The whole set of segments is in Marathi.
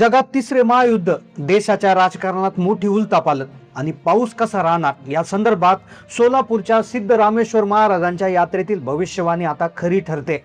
जगात तिसरे महायुद्ध, देशाच्या राजकारणात मोठी उलथापालथ आणि पाऊस कसा राहणार या संदर्भात सोलापूरच्या सिद्धरामेश्वर महाराजांच्या यात्रेतील भविष्यवाणी आता खरी ठरते।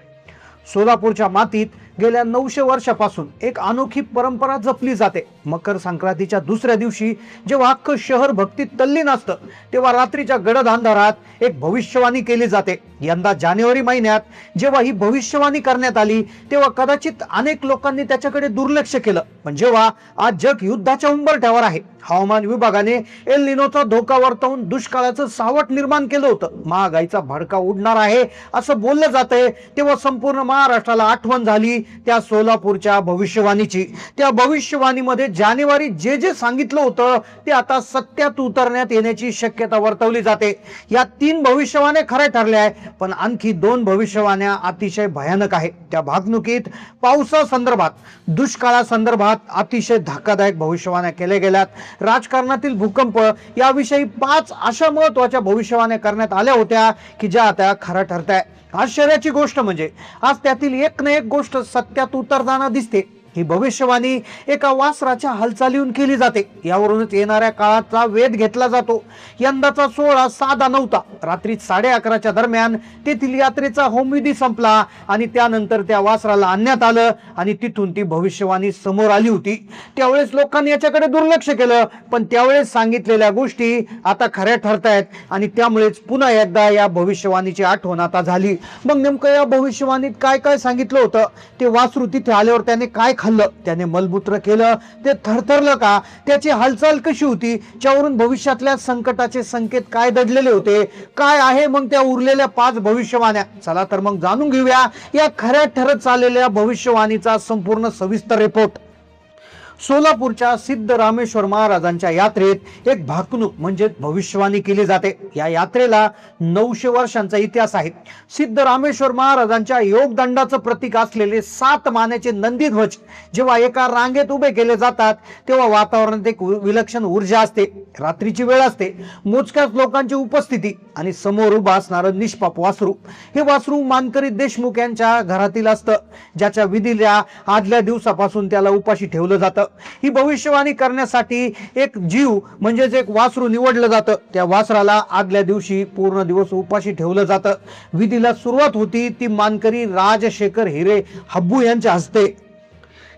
सोलापूरच्या मातीत गेल्या 900 वर्षापासून एक अनोखी परंपरा जपली जाते। मकर संक्रांतीच्या दुसऱ्या दिवशी जेव्हा अख्खं शहर भक्तीत तल्लीन असतं, तेव्हा रात्रीच्या गडद अंधारात एक भविष्यवाणी केली जाते। यंदा जानेवारी महिन्यात जेव्हा ही भविष्यवाणी करण्यात आली, तेव्हा कदाचित अनेक लोकांनी त्याच्याकडे दुर्लक्ष केलं। पण जेव्हा आज जग युद्धाच्या उंबरठ्यावर आहे, हवामान विभागाने एल निनोचा धोका वर्तवून दुष्काळाचं सावट निर्माण केलं होतं, महागाईचा भडका उडणार आहे असं बोललं जातंय, तेव्हा संपूर्ण महाराष्ट्राला आठवण झाली त्या सोलापूरच्या भविष्यवाणीची। त्या भविष्यवाणीमध्ये जानेवारी जे जे सांगितलं होतं ते आता सत्यात उतरण्यात येण्याची शक्यता वर्तवली जाते। या 3 भविष्यवाण्या खऱ्या ठरल्या आहेत, पण आणखी 2 भविष्यवाण्या अतिशय भयानक आहेत। त्या भागणुकीत पावसासंदर्भात, दुष्काळासंदर्भात अतिशय धक्कादायक भविष्यवाण्या केल्या गेल्यात। राजकारणातील भूकंप याविषयी 5 अशा महत्त्वाच्या भविष्यवाण्या करण्यात आल्या होत्या की ज्या आता खऱ्या ठरतायत। आश्चर्याची गोष्ट म्हणजे आज त्यातील एक ना एक गोष्ट सत्यात उतरताना दिसते। ही भविष्यवाणी एका वासराच्या हालचालीहून केली जाते, यावरूनच येणाऱ्या काळाचा वेध घेतला जातो। यंदाचा सोहळा साधा नव्हता। रात्री 11:30च्या दरम्यान तेथील यात्रेचा होमविधी संपला आणि त्यानंतर त्या वासराला आणण्यात आलं आणि तिथून ती भविष्यवाणी समोर आली होती। त्यावेळेस लोकांनी याच्याकडे दुर्लक्ष केलं, पण त्यावेळेस सांगितलेल्या गोष्टी आता खऱ्या ठरतायत आणि त्यामुळेच पुन्हा एकदा या भविष्यवाणीची आठवण आता झाली। मग नेमकं या भविष्यवाणीत काय काय सांगितलं होतं? ते वासरू तिथे आल्यावर त्याने काय खाल्लं, त्याने मलमूत्र केलं, ते थरथरलं का, त्याची हालचाल कशी होती, त्यावरून भविष्यातल्या संकटाचे संकेत काय दडलेले होते, काय आहे मग त्या उरलेल्या 5 भविष्यवाण्या? चला तर मग जाणून घेऊया या खऱ्या ठरत चाललेल्या भविष्यवाणीचा संपूर्ण सविस्तर रिपोर्ट। सोलापूरच्या सिद्धरामेश्वर महाराजांच्या यात्रेत एक भाकणूक म्हणजे भविष्यवाणी केली जाते। या यात्रेला 900 वर्षांचा इतिहास आहे। सिद्धरामेश्वर महाराजांच्या योगदंडाचं प्रतीक असलेले 7 मानेचे नंदीध्वज जेव्हा एका रांगेत उभे केले जातात, तेव्हा वातावरणात एक विलक्षण ऊर्जा असते। रात्रीची वेळ असते, मोजक्याच लोकांची उपस्थिती आणि समोर उभा असणारं निष्पाप वासरू। हे वासरू मानकरी देशमुख यांच्या घरातील असतं, ज्याच्या विधीला आदल्या दिवसापासून त्याला उपाशी ठेवलं जातं। ही भविष्यवाणी करण्यासाठी एक जीव म्हणजेच एक वासरू निवडलं जातं। त्या वासराला आदल्या दिवशी पूर्ण दिवस उपाशी ठेवलं जातं। विधीला सुरुवात होती ती मानकरी राजशेखर हिरे हब्बू यांच्या हस्ते।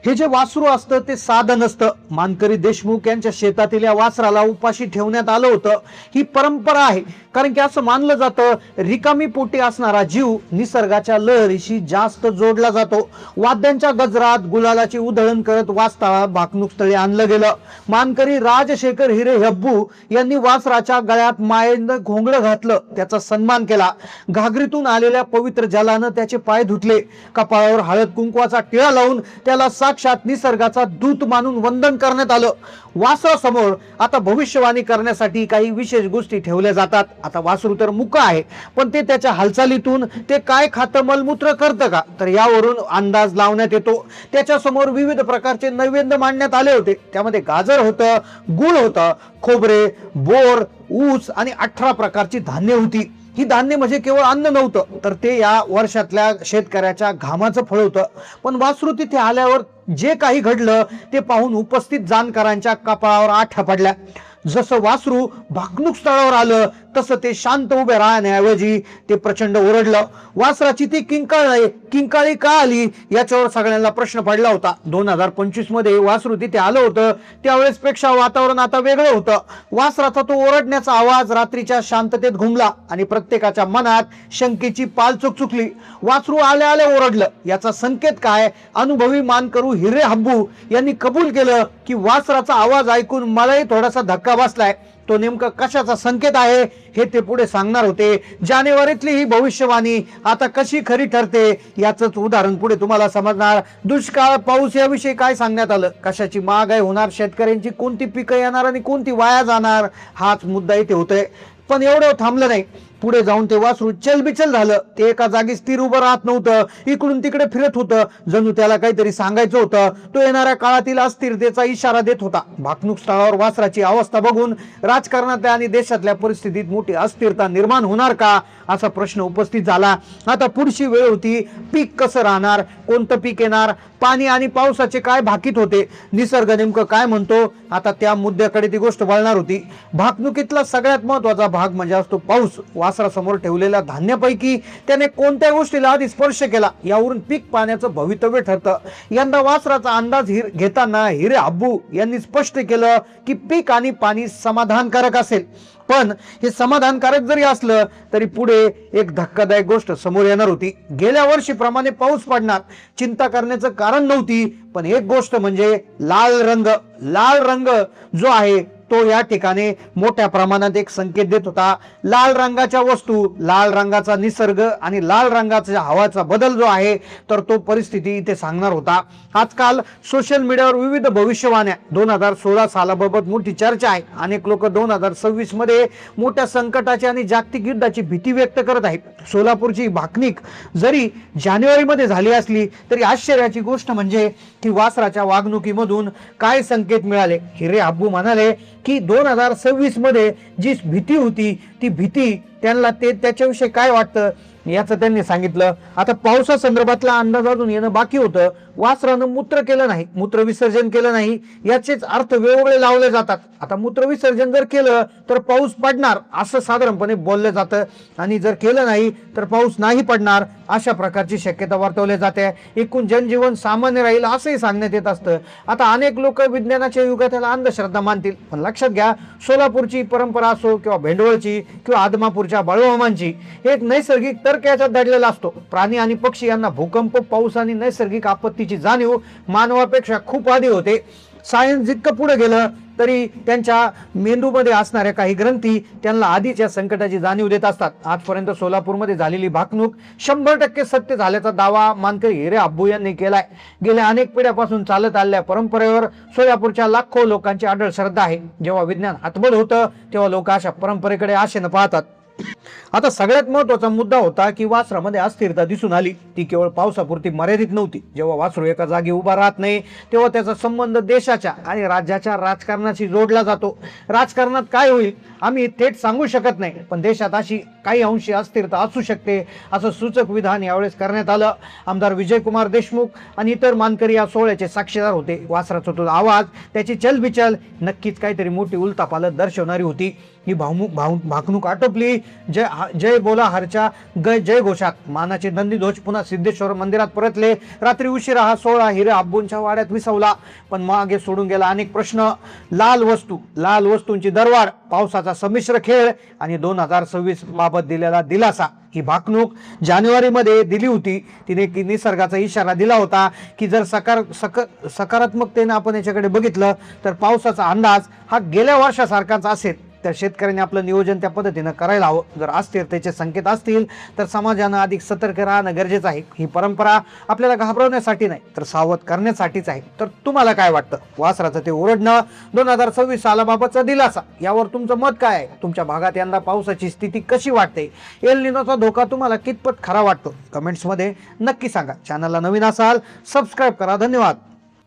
हे जे वासरू असतं ते साधं नसतं। मानकरी देशमुख यांच्या शेतातील या वासराला उपाशी ठेवण्यात आलं होतं। ही परंपरा आहे, कारण की असं मानलं जातं रिकामी पोटी असणारा जीव निसर्गाच्या लहरीशी जास्त जोडला जातो। वाद्यांच्या गजरात गुलालाची उधळण करत वासताळा भाकणूक स्थळी आणलं गेलं। मानकरी राजशेखर हिरे हब्बू यांनी वासराच्या गळ्यात मायेनं घोंगडं घातलं, त्याचा सन्मान केला। घागरीतून आलेल्या पवित्र जलानं त्याचे पाय धुतले, कपाळावर हळद कुंकवाचा टिळा लावून त्याला साक्षात निसर्गाचा दूत मानून वंदन करण्यात आलं। वासरासमोर आता भविष्यवाणी करण्यासाठी काही विशेष गोष्टी ठेवल्या जातात। आता वासरू तर मुका आहे, पण ते त्याच्या हालचालीतून ते काय खातं, मलमूत्र करतं का, तर यावरून अंदाज लावण्यात येतो। त्याच्या समोर विविध प्रकारचे नैवेद्य मांडण्यात आले होते। त्यामध्ये गाजर होतं, गुळ होतं, खोबरे, बोर, ऊस आणि 18 प्रकारची धान्य होती। ही धान्य म्हणजे केवळ अन्न नव्हतं, तर ते या वर्षातल्या शेतकऱ्याच्या घामाचं फळ होतं। पण वासरू तिथे आल्यावर जे काही घडलं ते पाहून उपस्थित जाणकारांच्या कपाळावर आठ्या पडल्या। जसं वासरू भाकणूक स्थळावर आलं तसं ते शांत उभे राहण्याऐवजी ते प्रचंड ओरडलं। वासराची ती किंकाळी का आली याच्यावर सगळ्यांना प्रश्न पडला होता। 2025 मध्ये वासरू तिथे आलं होतं, त्यावेळेस पेक्षा वातावरण आता वेगळं होतं। वासराचा तो ओरडण्याचा आवाज रात्रीच्या शांततेत घुमला आणि प्रत्येकाच्या मनात शंकेची पाल चुकचुकली। वासरू आल्या आल्या ओरडलं, याचा संकेत काय? अनुभवी मानकरू हिरे हब्बू यांनी कबूल केलं की वासराचा आवाज ऐकून मलाही थोडासा धक्का बसलाय। तो नेमका कशाचा संकेत आहे हे ते पुढे सांगणार होते। जानेवारीतली ही भविष्यवाणी आता कशी खरी ठरते याचंच उदाहरण पुढे तुम्हाला समजणार। दुष्काळ, पाऊस याविषयी काय सांगण्यात आलं, कशाची महागाई होणार, शेतकऱ्यांची कोणती पिकं येणार आणि कोणती वाया जाणार, हाच मुद्दा इथे होतोय। पण एवढं थांबलं नाही, पुढे जाऊन ते वासरू चलबिचल झालं. ते एका जागी स्थिर उभं राहत नव्हतं, इकडून तिकडे फिरत होतं. जणू त्याला काहीतरी सांगायचं होतं. तो येणाऱ्या काळातील अस्थिरतेचा इशारा देत होता. भाकणूक स्थळावर वासराची अवस्था बघून राजकारणातल्या आणि देशातल्या परिस्थितीत मोठी अस्थिरता निर्माण होणार का असा प्रश्न उपस्थित झाला. आता पुढची वेळ होती. पीक कसं राहणार, कोणतं पीक येणार, पाणी आणि पावसाचे काय भाकीत होते, निसर्ग नेमकं काय म्हणतो, आता त्या मुद्द्याकडे ती गोष्ट वळणार होती. भाकणुकीतला सगळ्यात महत्वाचा भाग म्हणजे असतो पाऊस. वासरासमोर ठेवलेल्या धान्यापैकी त्याने कोणत्या गोष्टीला आधी स्पर्श केला यावरून पीक पाण्याचं भवितव्य ठरतं. यंदा वासराचा अंदाज घेताना हिरे अब्बू यांनी स्पष्ट केलं की पीक आणि पाणी समाधानकारक असेल. पण हे समाधानकारक जरी असलं तरी पुढे एक धक्कादायक गोष्ट समोर येणार होती. गेल्या वर्षीप्रमाणे पाऊस पडणार चिंता करण्याचं कारण नव्हती, पण एक गोष्ट म्हणजे लाल रंग जो आहे तो या ठिकाणी मोठ्या प्रमाणात एक संकेत देत होता. लाल रंगाच्या वस्तू, लाल रंगाचा निसर्ग आणि लाल रंगाचा हवाचा बदल जो आहे तर तो परिस्थिती इथे सांगणार होता. आजकाल सोशल मीडियावर विविध भविष्यवाण्या 2016 सालाबाबत मोठी चर्चा आहे. अनेक लोक 2026 मध्ये मोठ्या संकटाची आणि जागतिक युद्धाची भीती व्यक्त करत आहेत. सोलापूरची भाकणूक जरी जानेवारीमध्ये झाली असली तरी आश्चर्याची गोष्ट म्हणजे की वासराच्या वागणुकीमधून काय संकेत मिळाले. हिरे अब्बू म्हणाले की 2026 मध्ये जी भीती होती ती भीती त्यांना त्याच्याविषयी काय वाटतं याचं त्यांनी सांगितलं. आता पावसा संदर्भातला अंदाज अजून येणं बाकी होतं. वासरानं मूत्र केलं नाही, मूत्र विसर्जन केलं नाही याचेच अर्थ वेगवेगळे लावले जातात. आता मूत्र विसर्जन जर केलं तर पाऊस पडणार असं साधारणपणे बोललं जातं, आणि जर केलं नाही तर पाऊस नाही पडणार अशा प्रकारची शक्यता वर्तवली जाते. एकूण जनजीवन सामान्य राहील असंही सांगण्यात येत असतं. आता अनेक लोक विज्ञानाच्या युगात याला अंधश्रद्धा मानतील, पण लक्षात घ्या सोलापूरची परंपरा असो किंवा भेंडवळची किंवा आदमापूरच्या बाळूमामांची एक नैसर्गिक तर्क याच्यात दडलेला असतो. प्राणी आणि पक्षी यांना भूकंप, पाऊस आणि नैसर्गिक आपत्तीची जाणीव मानवापेक्षा खूप आधी होते. सायन्स जितकं पुढे गेलं तरी त्यांच्या मेंदूमध्ये असणाऱ्या काही ग्रंथी त्यांना आधीच्या संकटाची जाणीव देत असतात. आजपर्यंत सोलापूरमध्ये झालेली भाकणूक 100% सत्य झाल्याचा दावा मानकरी हिरे अब्बू यांनी केलाय. गेल्या अनेक पिढ्यापासून चालत आलेल्या परंपरेवर सोलापूरच्या लाखो लोकांची अढळ श्रद्धा आहे. जेव्हा विज्ञान हातबल होतं तेव्हा लोक अशा परंपरेकडे आशेनं पाहतात. आता सगळ्यात महत्वाचा मुद्दा होता की वासरामध्ये अस्थिरता दिसून आली. ती केवळ पावसापुरती मर्यादित नव्हती. जेव्हा वासरू एका जागी उभा राहत नाही तेव्हा त्याचा संबंध देशाच्या आणि राज्याच्या राजकारणाशी जोडला जातो. राजकारणात काय होईल आम्ही थेट सांगू शकत नाही, पण देशात अशी काही अंशी अस्थिरता असू शकते असं सूचक विधान यावेळेस करण्यात आलं. आमदार विजयकुमार देशमुख आणि इतर मानकरी या सोहळ्याचे साक्षीदार होते. वासराचा तो आवाज, त्याची चलबिचल नक्कीच काहीतरी मोठी उलथापालथ दर्शवणारी होती. ही भाकणूक आटोपली. जय बोला हरच्या जय घोषात मानाचे नंदीध्वज पुन्हा सिद्धेश्वर मंदिरात परतले. रात्री उशिरा हा सोहळा हिरे अब्बूंच्या वाड्यात विसवला, पण मागे सोडून गेला अनेक प्रश्न. लाल वस्तूंची दरवाढ, पावसाचा संमिश्र खेळ आणि 2026 बाबत दिलेला दिलासा. ही भाकणूक जानेवारीमध्ये दिली होती. तिने निसर्गाचा इशारा दिला होता की जर सकारात्मकतेने आपण याच्याकडे बघितलं तर पावसाचा अंदाज हा गेल्या वर्षासारखाच असेल तर शेतकऱ्यांनी आपलं नियोजन त्या पद्धतीनं करायला हवं. जर अस्थिरतेचे संकेत असतील तर समाजानं अधिक सतर्क राहणं गरजेचं आहे. ही परंपरा आपल्याला घाबरवण्यासाठी नाही तर सावध करण्यासाठीच आहे. तर तुम्हाला काय वाटतं? वासराचं ते ओरडणं, 2026 सालाबाबतचा दिलासा, यावर तुमचं मत काय आहे? तुमच्या भागात यंदा पावसाची स्थिती कशी वाटते? एल निनोचा धोका तुम्हाला कितपत खरा वाटतो? कमेंट्समध्ये नक्की सांगा. चॅनलला नवीन असाल सबस्क्राईब करा. धन्यवाद.